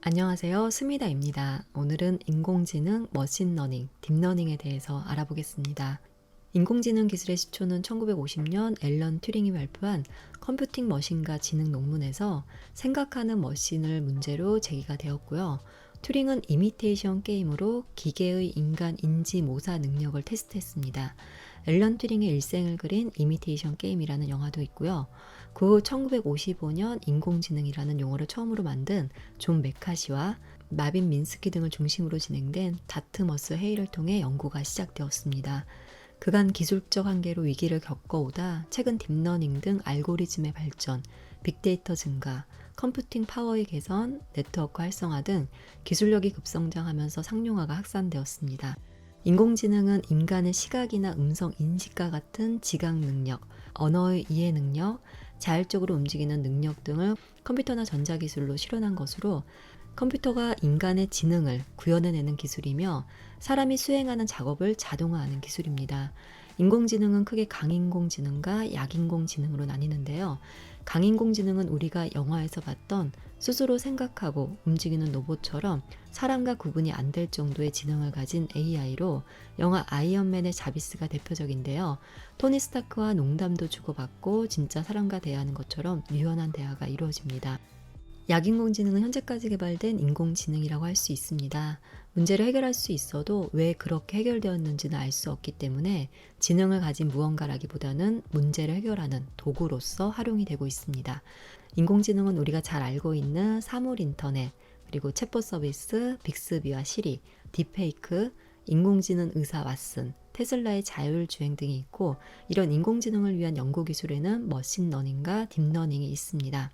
안녕하세요. 스미다입니다. 오늘은 인공지능, 머신러닝, 딥러닝에 대해서 알아보겠습니다. 인공지능 기술의 시초는 1950년 앨런 튜링이 발표한 컴퓨팅 머신과 지능 논문에서 생각하는 머신을 문제로 제기가 되었고요. 튜링은 이미테이션 게임으로 기계의 인간 인지 모사 능력을 테스트했습니다. 앨런 튜링의 일생을 그린 이미테이션 게임이라는 영화도 있고요. 그 후 1955년 인공지능이라는 용어를 처음으로 만든 존 메카시와 마빈 민스키 등을 중심으로 진행된 다트머스 회의를 통해 연구가 시작되었습니다. 그간 기술적 한계로 위기를 겪어오다 최근 딥러닝 등 알고리즘의 발전, 빅데이터 증가, 컴퓨팅 파워의 개선, 네트워크 활성화 등 기술력이 급성장하면서 상용화가 확산되었습니다. 인공지능은 인간의 시각이나 음성 인식과 같은 지각 능력, 언어의 이해 능력, 자율적으로 움직이는 능력 등을 컴퓨터나 전자기술로 실현한 것으로 컴퓨터가 인간의 지능을 구현해내는 기술이며 사람이 수행하는 작업을 자동화하는 기술입니다. 인공지능은 크게 강인공지능과 약인공지능으로 나뉘는데요. 강인공지능은 우리가 영화에서 봤던 스스로 생각하고 움직이는 로봇처럼 사람과 구분이 안 될 정도의 지능을 가진 AI로 영화 아이언맨의 자비스가 대표적인데요. 토니 스타크와 농담도 주고받고 진짜 사람과 대화하는 것처럼 유연한 대화가 이루어집니다. 약인공지능은 현재까지 개발된 인공지능이라고 할 수 있습니다. 문제를 해결할 수 있어도 왜 그렇게 해결되었는지는 알 수 없기 때문에 지능을 가진 무언가라기보다는 문제를 해결하는 도구로서 활용이 되고 있습니다. 인공지능은 우리가 잘 알고 있는 사물 인터넷, 그리고 챗봇 서비스, 빅스비와 시리, 딥페이크, 인공지능 의사 왓슨, 테슬라의 자율주행 등이 있고, 이런 인공지능을 위한 연구기술에는 머신러닝과 딥러닝이 있습니다.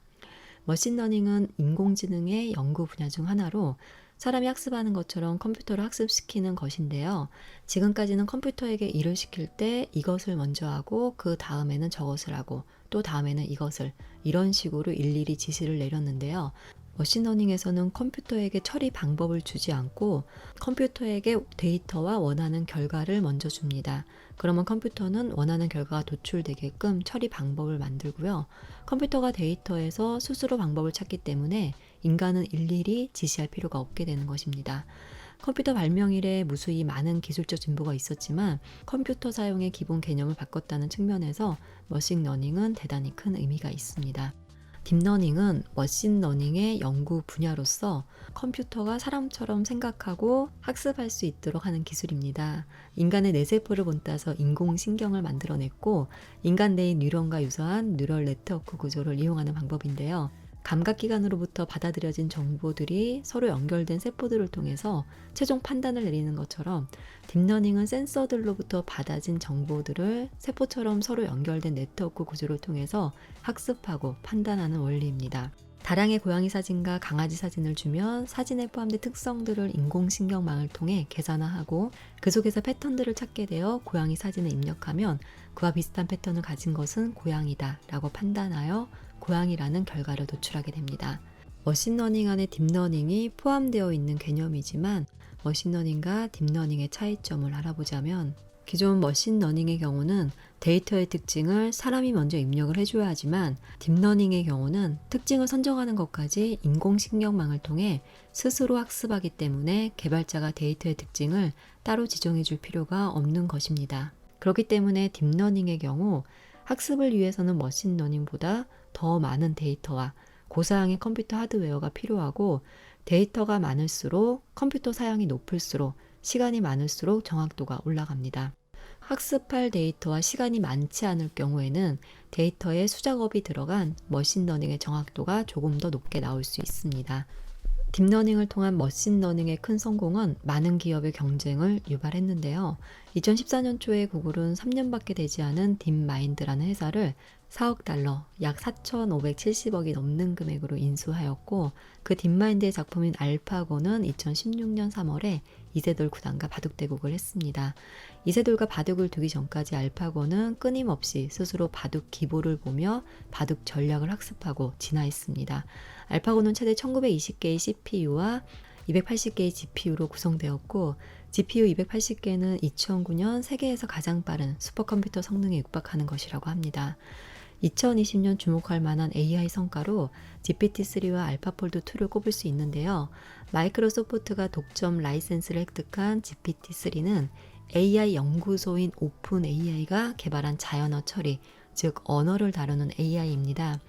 머신러닝은 인공지능의 연구 분야 중 하나로 사람이 학습하는 것처럼 컴퓨터를 학습시키는 것인데요. 지금까지는 컴퓨터에게 일을 시킬 때 이것을 먼저 하고 그 다음에는 저것을 하고 또 다음에는 이것을 이런 식으로 일일이 지시를 내렸는데요. 머신러닝에서는 컴퓨터에게 처리 방법을 주지 않고 컴퓨터에게 데이터와 원하는 결과를 먼저 줍니다. 그러면 컴퓨터는 원하는 결과가 도출되게끔 처리 방법을 만들고요. 컴퓨터가 데이터에서 스스로 방법을 찾기 때문에 인간은 일일이 지시할 필요가 없게 되는 것입니다. 컴퓨터 발명 이래 무수히 많은 기술적 진보가 있었지만 컴퓨터 사용의 기본 개념을 바꿨다는 측면에서 머신러닝은 대단히 큰 의미가 있습니다. 딥러닝은 머신러닝의 연구 분야로서 컴퓨터가 사람처럼 생각하고 학습할 수 있도록 하는 기술입니다. 인간의 뇌세포를 본따서 인공신경을 만들어냈고 인간 내의 뉴런과 유사한 뉴럴 네트워크 구조를 이용하는 방법인데요. 감각기관으로부터 받아들여진 정보들이 서로 연결된 세포들을 통해서 최종 판단을 내리는 것처럼 딥러닝은 센서들로부터 받아진 정보들을 세포처럼 서로 연결된 네트워크 구조를 통해서 학습하고 판단하는 원리입니다. 다량의 고양이 사진과 강아지 사진을 주면 사진에 포함된 특성들을 인공신경망을 통해 계산화하고 그 속에서 패턴들을 찾게 되어 고양이 사진에 입력하면 그와 비슷한 패턴을 가진 것은 고양이다 라고 판단하여 고양이라는 결과를 도출하게 됩니다. 머신러닝 안에 딥러닝이 포함되어 있는 개념이지만 머신러닝과 딥러닝의 차이점을 알아보자면 기존 머신러닝의 경우는 데이터의 특징을 사람이 먼저 입력을 해줘야 하지만 딥러닝의 경우는 특징을 선정하는 것까지 인공신경망을 통해 스스로 학습하기 때문에 개발자가 데이터의 특징을 따로 지정해 줄 필요가 없는 것입니다. 그렇기 때문에 딥러닝의 경우 학습을 위해서는 머신러닝보다 더 많은 데이터와 고사양의 컴퓨터 하드웨어가 필요하고 데이터가 많을수록 컴퓨터 사양이 높을수록 시간이 많을수록 정확도가 올라갑니다. 학습할 데이터와 시간이 많지 않을 경우에는 데이터에 수작업이 들어간 머신러닝의 정확도가 조금 더 높게 나올 수 있습니다. 딥러닝을 통한 머신러닝의 큰 성공은 많은 기업의 경쟁을 유발했는데요. 2014년 초에 구글은 3년밖에 되지 않은 딥마인드라는 회사를 4억 달러, 약 4,570억이 넘는 금액으로 인수하였고 그 딥마인드의 작품인 알파고는 2016년 3월에 이세돌 구단과 바둑대국을 했습니다. 이세돌과 바둑을 두기 전까지 알파고는 끊임없이 스스로 바둑 기보를 보며 바둑 전략을 학습하고 진화했습니다. 알파고는 최대 1920개의 CPU와 280개의 GPU로 구성되었고 GPU 280개는 2009년 세계에서 가장 빠른 슈퍼컴퓨터 성능에 육박하는 것이라고 합니다. 2020년 주목할 만한 AI 성과로 GPT-3와 알파폴드2를 꼽을 수 있는데요. 마이크로소프트가 독점 라이센스를 획득한 GPT-3는 AI 연구소인 오픈 AI가 개발한 자연어 처리, 즉 언어를 다루는 AI입니다.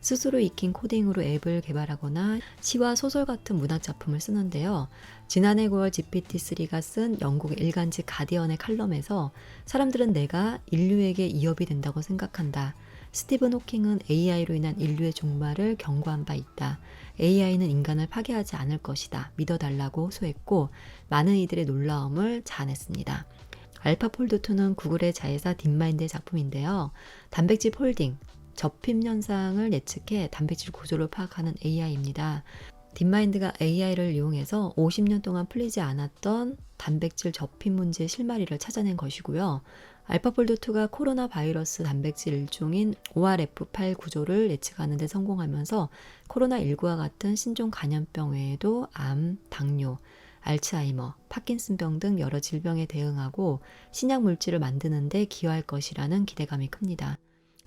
스스로 익힌 코딩으로 앱을 개발하거나 시와 소설 같은 문학 작품을 쓰는데요. 지난해 9월 GPT-3가 쓴 영국 일간지 가디언의 칼럼에서 사람들은 내가 인류에게 이업이 된다고 생각한다. 스티븐 호킹은 AI로 인한 인류의 종말을 경고한 바 있다. AI는 인간을 파괴하지 않을 것이다. 믿어달라고 호소했고 많은 이들의 놀라움을 자아냈습니다. 알파폴드2는 구글의 자회사 딥마인드의 작품인데요. 단백질 폴딩, 접힘 현상을 예측해 단백질 구조를 파악하는 AI입니다. 딥마인드가 AI를 이용해서 50년 동안 풀리지 않았던 단백질 접힘 문제의 실마리를 찾아낸 것이고요. 알파폴드2가 코로나 바이러스 단백질 일종인 ORF8 구조를 예측하는 데 성공하면서 코로나19와 같은 신종 감염병 외에도 암, 당뇨, 알츠하이머, 파킨슨병 등 여러 질병에 대응하고 신약 물질을 만드는 데 기여할 것이라는 기대감이 큽니다.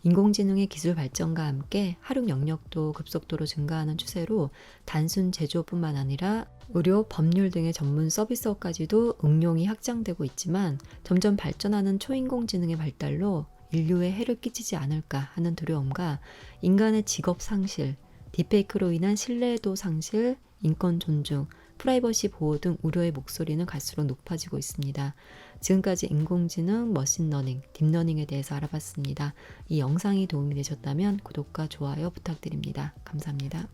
인공지능의 기술 발전과 함께 활용 영역도 급속도로 증가하는 추세로 단순 제조뿐만 아니라 의료, 법률 등의 전문 서비스업까지도 응용이 확장되고 있지만 점점 발전하는 초인공지능의 발달로 인류에 해를 끼치지 않을까 하는 두려움과 인간의 직업 상실, 딥페이크로 인한 신뢰도 상실, 인권 존중, 프라이버시 보호 등 우려의 목소리는 갈수록 높아지고 있습니다. 지금까지 인공지능, 머신러닝, 딥러닝에 대해서 알아봤습니다. 이 영상이 도움이 되셨다면 구독과 좋아요 부탁드립니다. 감사합니다.